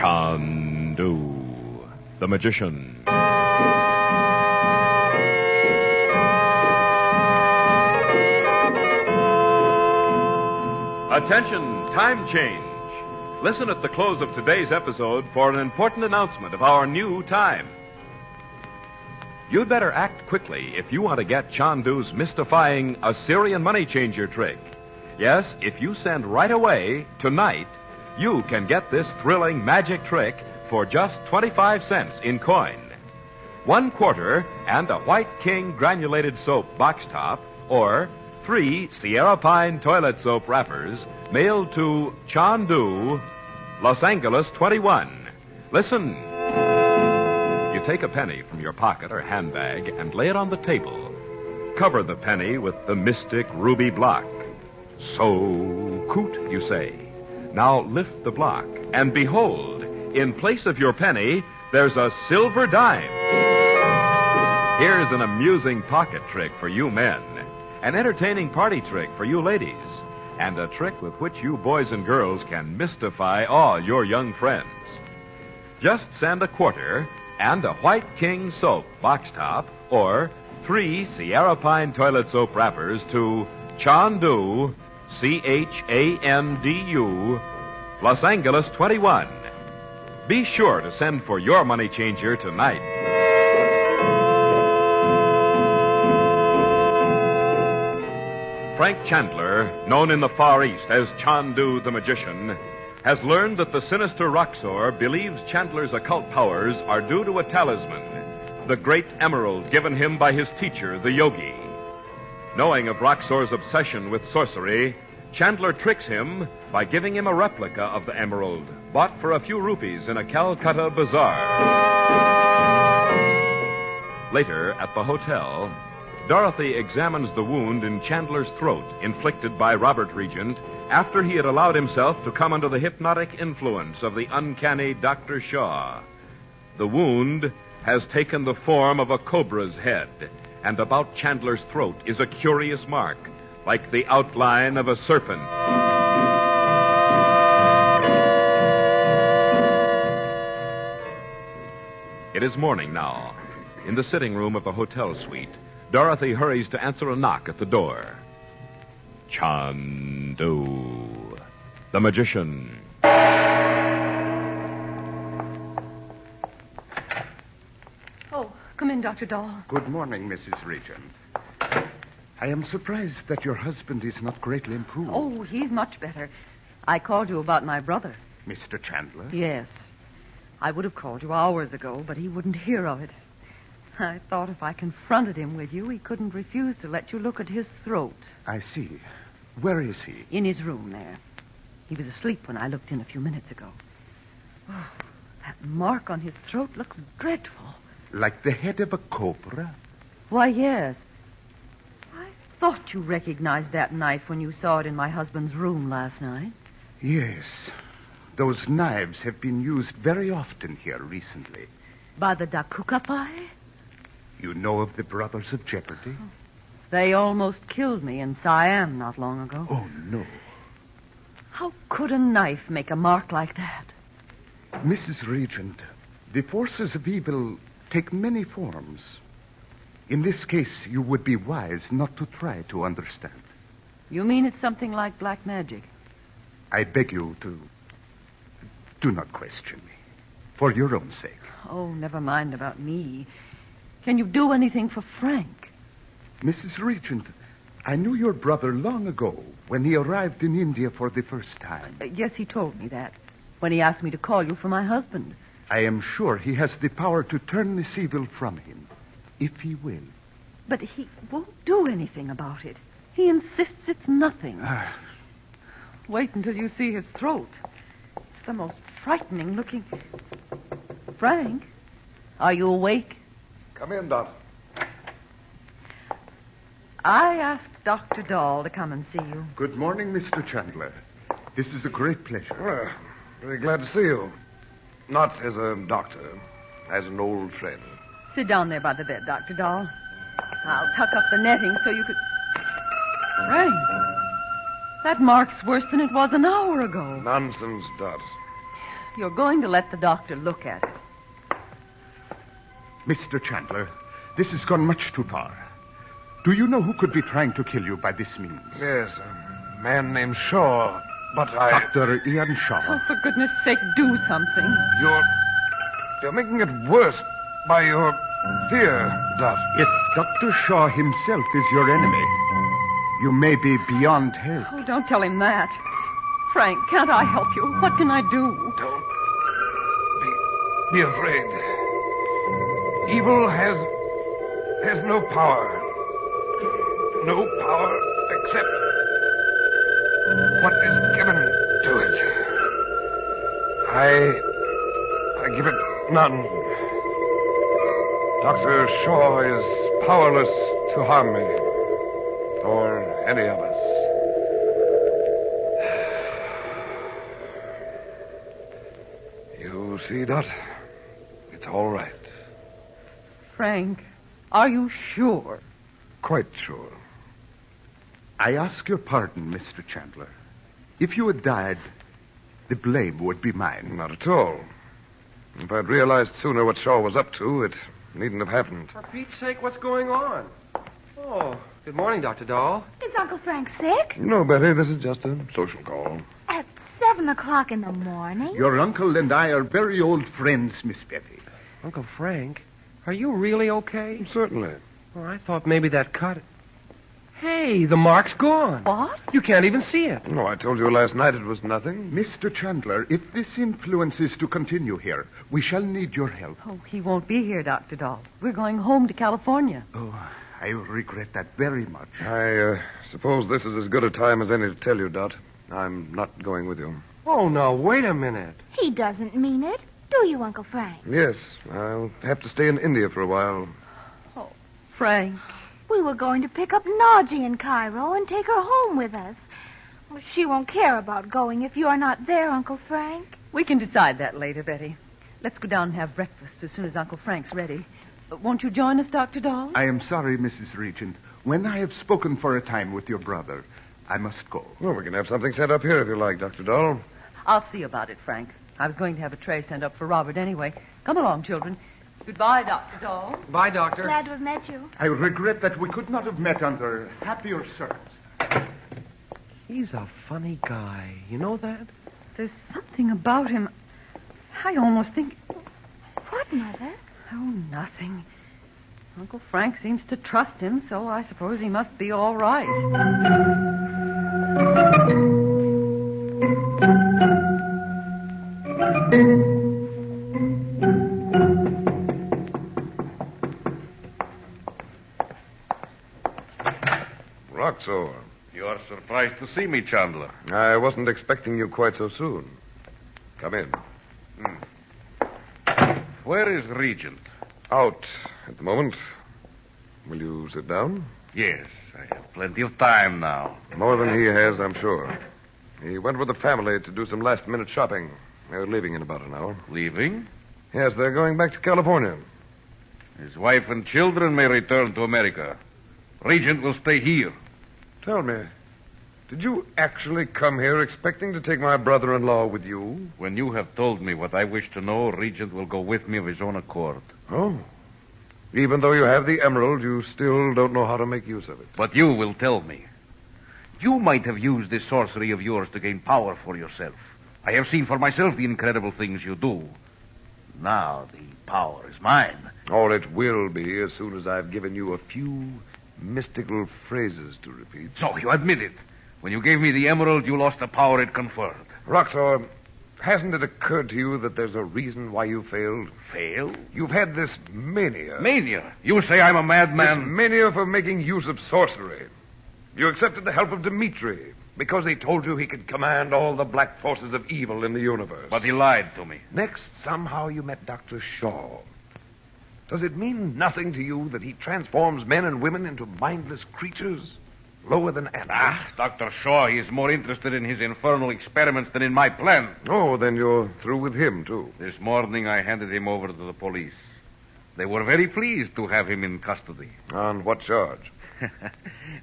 Chandu the Magician. Attention, time change. Listen at the close of today's episode for an important announcement of our new time. You'd better act quickly if you want to get Chandu's mystifying Assyrian money changer trick. Yes, if you send right away, tonight, you can get this thrilling magic trick for just 25 cents in coin. 1 quarter and a White King granulated soap box top, or 3 Sierra Pine toilet soap wrappers mailed to Chandu, Los Angeles 21. Listen. You take a penny from your pocket or handbag and lay it on the table. Cover the penny with the mystic ruby block. So coot, you say. Now lift the block, and behold, in place of your penny, there's a silver dime. Here's an amusing pocket trick for you men, an entertaining party trick for you ladies, and a trick with which you boys and girls can mystify all your young friends. Just send a quarter and a White King soap box top, or 3 Sierra Pine toilet soap wrappers to Chandu, Chandu, Los Angeles 21. Be sure to send for your money changer tonight. Frank Chandler, known in the Far East as Chandu the Magician, has learned that the sinister Roxor believes Chandler's occult powers are due to a talisman, the great emerald given him by his teacher, the yogi. Knowing of Roxor's obsession with sorcery, Chandler tricks him by giving him a replica of the emerald, bought for a few rupees in a Calcutta bazaar. Later, at the hotel, Dorothy examines the wound in Chandler's throat inflicted by Robert Regent after he had allowed himself to come under the hypnotic influence of the uncanny Dr. Shaw. The wound has taken the form of a cobra's head, and about Chandler's throat is a curious mark, like the outline of a serpent. It is morning now. In the sitting room of the hotel suite, Dorothy hurries to answer a knock at the door. Chandu the Magician. Oh, come in, Dr. Dahl. Good morning, Mrs. Regent. I am surprised that your husband is not greatly improved. Oh, he's much better. I called you about my brother. Mr. Chandler? Yes. I would have called you hours ago, but he wouldn't hear of it. I thought if I confronted him with you, he couldn't refuse to let you look at his throat. I see. Where is he? In his room there. He was asleep when I looked in a few minutes ago. Oh, that mark on his throat looks dreadful. Like the head of a cobra? Why, yes. I thought you recognized that knife when you saw it in my husband's room last night. Yes. Those knives have been used very often here recently. By the Dakukapai? You know of the Brothers of Jeopardy? Oh. They almost killed me in Siam not long ago. Oh, no. How could a knife make a mark like that? Mrs. Regent, the forces of evil take many forms. In this case, you would be wise not to try to understand. You mean it's something like black magic? I beg you to... do not question me. For your own sake. Oh, never mind about me. Can you do anything for Frank? Mrs. Regent, I knew your brother long ago when he arrived in India for the first time. Yes, he told me that when he asked me to call you for my husband. I am sure he has the power to turn this evil from him, if he will. But he won't do anything about it. He insists it's nothing. Wait until you see his throat. It's the most frightening looking... Frank, are you awake? Come in, Dot. I asked Dr. Dahl to come and see you. Good morning, Mr. Chandler. This is a great pleasure. Well, very glad to see you. Not as a doctor, as an old friend. Sit down there by the bed, Dr. Dahl. I'll tuck up the netting so you could... Frank, that mark's worse than it was an hour ago. Nonsense, Dot. You're going to let the doctor look at it. Mr. Chandler, this has gone much too far. Do you know who could be trying to kill you by this means? Yes, a man named Shaw. But Dr. Earnshaw. Oh, for goodness sake, do something. You're making it worse by your fear, Dot. If Dr. Shaw himself is your enemy, you may be beyond help. Oh, don't tell him that. Frank, can't I help you? What can I do? Don't be afraid. Evil has no power. No power except what is given to it. I give it none. Dr. Shaw is powerless to harm me or any of us. You see, Dot? It's all right. Frank, are you sure? Quite sure. I ask your pardon, Mr. Chandler. If you had died, the blame would be mine. Not at all. If I'd realized sooner what Shaw was up to, it needn't have happened. For Pete's sake, what's going on? Oh, good morning, Dr. Dahl. Is Uncle Frank sick? No, Betty, this is just a social call. At 7 o'clock in the morning? Your uncle and I are very old friends, Miss Betty. Uncle Frank, are you really okay? Certainly. Well, I thought maybe that cut... Hey, the mark's gone. What? You can't even see it. No, I told you last night it was nothing. Mr. Chandler, if this influence is to continue here, we shall need your help. Oh, he won't be here, Dr. Dahl. We're going home to California. Oh, I regret that very much. I suppose this is as good a time as any to tell you, Dot. I'm not going with you. Oh, no, wait a minute. He doesn't mean it. Do you, Uncle Frank? Yes, I'll have to stay in India for a while. Oh, Frank. We were going to pick up Naji in Cairo and take her home with us. Well, she won't care about going if you are not there, Uncle Frank. We can decide that later, Betty. Let's go down and have breakfast as soon as Uncle Frank's ready. Won't you join us, Dr. Dahl? I am sorry, Mrs. Regent. When I have spoken for a time with your brother, I must go. Well, we can have something set up here if you like, Dr. Dahl. I'll see about it, Frank. I was going to have a tray sent up for Robert anyway. Come along, children. Goodbye, Dr. Dahl. Bye, Doctor. Glad to have met you. I regret that we could not have met under happier circumstances. He's a funny guy. You know that? There's something about him. I almost think... What, Mother? Oh, nothing. Uncle Frank seems to trust him, so I suppose he must be all right. Roxor. You're surprised to see me, Chandler. I wasn't expecting you quite so soon. Come in. Where is Regent? Out at the moment. Will you sit down? Yes, I have plenty of time now. More than he has, I'm sure. He went with the family to do some last-minute shopping. They're leaving in about an hour. Leaving? Yes, they're going back to California. His wife and children may return to America. Regent will stay here. Tell me, did you actually come here expecting to take my brother-in-law with you? When you have told me what I wish to know, Regent will go with me of his own accord. Oh. Even though you have the emerald, you still don't know how to make use of it. But you will tell me. You might have used this sorcery of yours to gain power for yourself. I have seen for myself the incredible things you do. Now the power is mine. Or it will be as soon as I've given you a few mystical phrases to repeat. So you admit it. When you gave me the emerald, you lost the power it conferred. Roxor, hasn't it occurred to you that there's a reason why you failed? Failed? You've had this mania. Mania? You say I'm a madman? This mania for making use of sorcery. You accepted the help of Dmitri because he told you he could command all the black forces of evil in the universe. But he lied to me. Next, somehow you met Dr. Shaw. Does it mean nothing to you that he transforms men and women into mindless creatures, lower than animals? Dr. Shaw, he is more interested in his infernal experiments than in my plan. Oh, then you're through with him, too. This morning I handed him over to the police. They were very pleased to have him in custody. On what charge?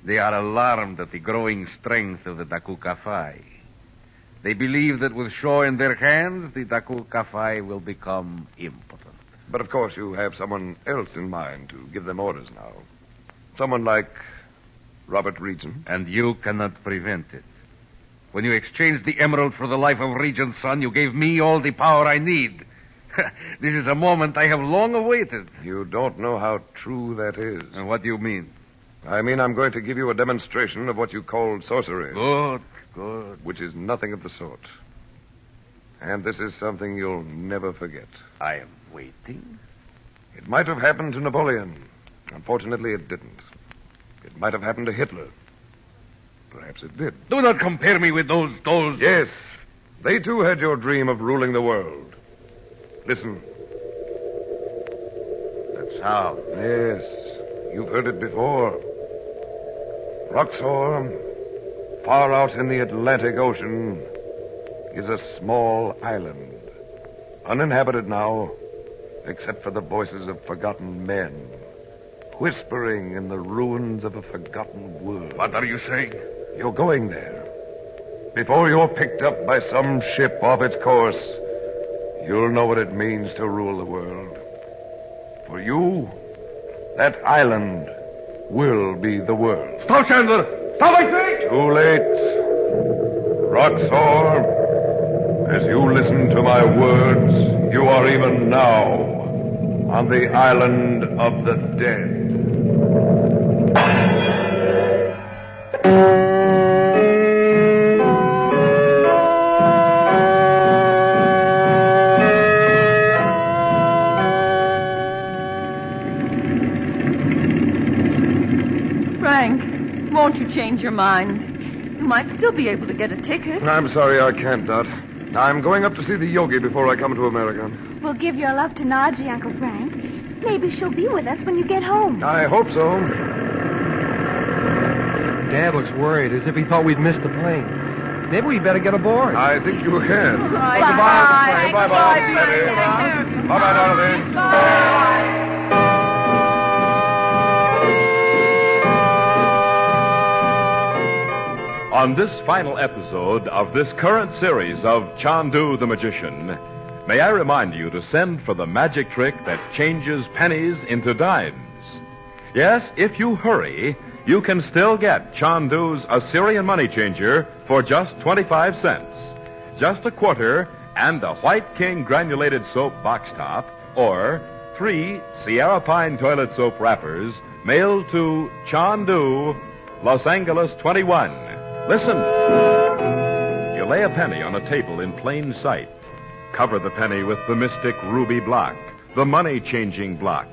They are alarmed at the growing strength of the Dakukafai. They believe that with Shaw in their hands, the Daku Kafai will become impotent. But of course you have someone else in mind to give them orders now. Someone like Robert Regent. And you cannot prevent it. When you exchanged the emerald for the life of Regent's son, you gave me all the power I need. This is a moment I have long awaited. You don't know how true that is. And what do you mean? I mean, I'm going to give you a demonstration of what you called sorcery. Good. Which is nothing of the sort. And this is something you'll never forget. I am waiting. It might have happened to Napoleon. Unfortunately, it didn't. It might have happened to Hitler. Perhaps it did. Do not compare me with those... Yes. They, too, had your dream of ruling the world. Listen. That sound. Yes. You've heard it before. Roxor, far out in the Atlantic Ocean, is a small island. Uninhabited now, except for the voices of forgotten men, whispering in the ruins of a forgotten world. What are you saying? You're going there. Before you're picked up by some ship off its course, you'll know what it means to rule the world. For you, that island will be the world. Stop, Chandler! Stop, I say! Too late. Roxor, as you listen to my words, you are even now on the island of the dead. Won't you change your mind? You might still be able to get a ticket. I'm sorry I can't, Dot. I'm going up to see the yogi before I come to America. We'll give your love to Naji, Uncle Frank. Maybe she'll be with us when you get home. I hope so. Dad looks worried, as if he thought we'd missed the plane. Maybe we better get aboard. I think you can. Bye. Goodbye. Bye-bye. Bye-bye. Bye-bye, Dorothy. Bye. On this final episode of this current series of Chandu the Magician, may I remind you to send for the magic trick that changes pennies into dimes. Yes, if you hurry, you can still get Chandu's Assyrian money changer for just 25 cents. Just a quarter and a White King granulated soap box top, or 3 Sierra Pine toilet soap wrappers mailed to Chandu, Los Angeles 21. Listen. You lay a penny on a table in plain sight. Cover the penny with the mystic ruby block, the money-changing block.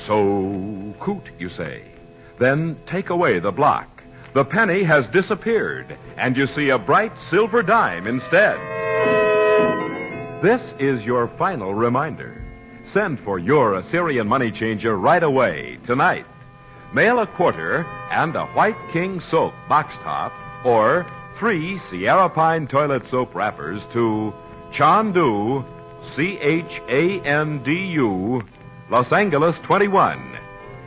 So coot, you say. Then take away the block. The penny has disappeared, and you see a bright silver dime instead. This is your final reminder. Send for your Assyrian money changer right away, tonight. Mail a quarter and a White King soap box top, or 3 Sierra Pine toilet soap wrappers to Chandu, Chandu, Los Angeles 21.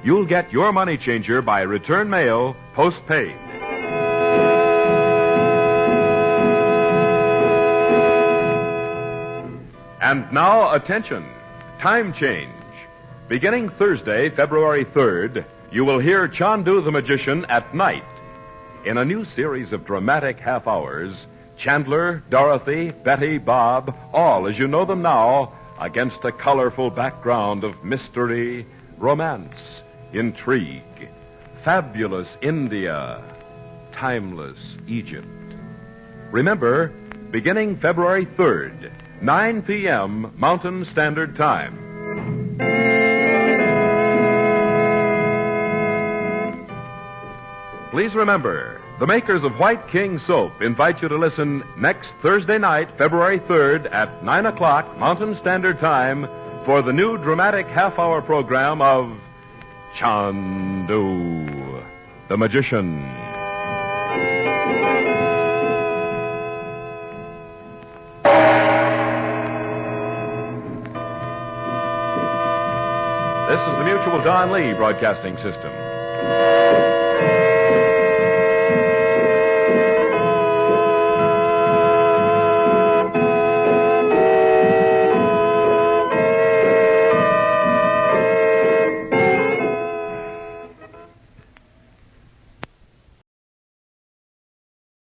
You'll get your money changer by return mail, postpaid. And now, attention. Time change. Beginning Thursday, February 3rd, you will hear Chandu the Magician at night. In a new series of dramatic half hours, Chandler, Dorothy, Betty, Bob, all as you know them now, against a colorful background of mystery, romance, intrigue, fabulous India, timeless Egypt. Remember, beginning February 3rd, 9 p.m. Mountain Standard Time. Please remember, the makers of White King Soap invite you to listen next Thursday night, February 3rd at 9 o'clock Mountain Standard Time for the new dramatic half-hour program of Chandu the Magician. This is the Mutual Don Lee Broadcasting System.